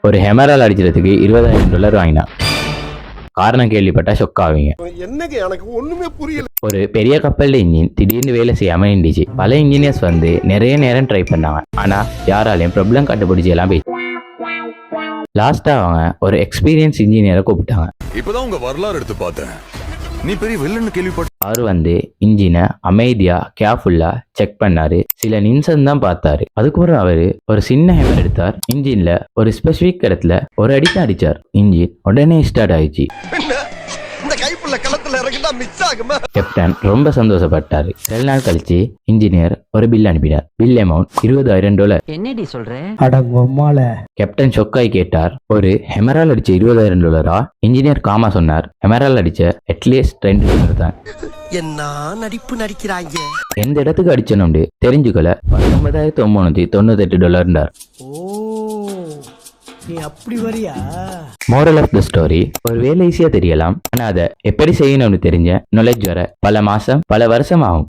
ஒரு ஹெமரால் அடிக்கிறதுக்கு $20,000 வாங்கினான். காரணம் கேள்விப்பட்டா ஷொக் ஆவீங்க. என்னங்க எனக்கு ஒண்ணுமே புரியல. ஒரு பெரிய கப்பல்ல இன்ஜின் திடீர்னு வேலை செய்யாம நின்றுச்சு. பல இன்ஜினியர்ஸ் வந்து நிறைய நேரம் ட்ரை பண்ணாங்க. ஆனா யாராலையும் ப்ராப்ளம் கண்டுபிடிச்சு எல்லாம் போய் லாஸ்டா அவங்க ஒரு எக்ஸ்பீரியன்ஸ் இன்ஜினியரை கூப்பிட்டாங்க. இப்பதான் உங்க வரலாறு எடுத்து பார்த்தேன். நீ பெரிய வில்லன்னு கேள்விப்பட்ட. அவரு வந்து இன்ஜினை அமைதியா கேர்ஃபுல்லா செக் பண்ணாரு. சில நிமிஷம் தான் பார்த்தாரு. அதுக்கப்புறம் அவரு ஒரு சின்ன ஹேமர் எடுத்தார். இன்ஜின்ல ஒரு ஸ்பெசிபிக் இடத்துல ஒரு அடித்தான் அடிச்சார். இன்ஜின் உடனே ஸ்டார்ட் ஆயிடுச்சு. இந்த கைப்புள்ள களத்துல இறங்கிட்டா மிஸ் ஆகுமா? கேப்டன் ரொம்ப சந்தோஷப்பட்டாரு. 2 நாள் கழிச்சு இன்ஜினியர் ஒரு பில் அனுப்பினார். Bill amount $20,000. என்னடி சொல்ற? கேப்டன் ஷொக்காய் கேட்டார், ஒரு ஹெமரால் அடிச்ச $20,000? இன்ஜினியர் காமா சொன்னார், ஹெமரால் அடிச்ச அட்லீஸ்ட் $2 தான். என்ன நடிப்பு நடிக்கிறாங்க. எந்த இடத்துக்கு அடிச்சனுண்டு தெரிஞ்சுக்கல. $19,998. நீ அப்படி வரியா? மோரல் ஆஃப் த ஸ்டோரி, ஒரு வேலை ஈஸியா தெரியலாம், ஆனா அதை எப்படி செய்யணும்னு தெரிஞ்ச நாலேஜ் வர பல மாசம் பல வருஷம் ஆகும்.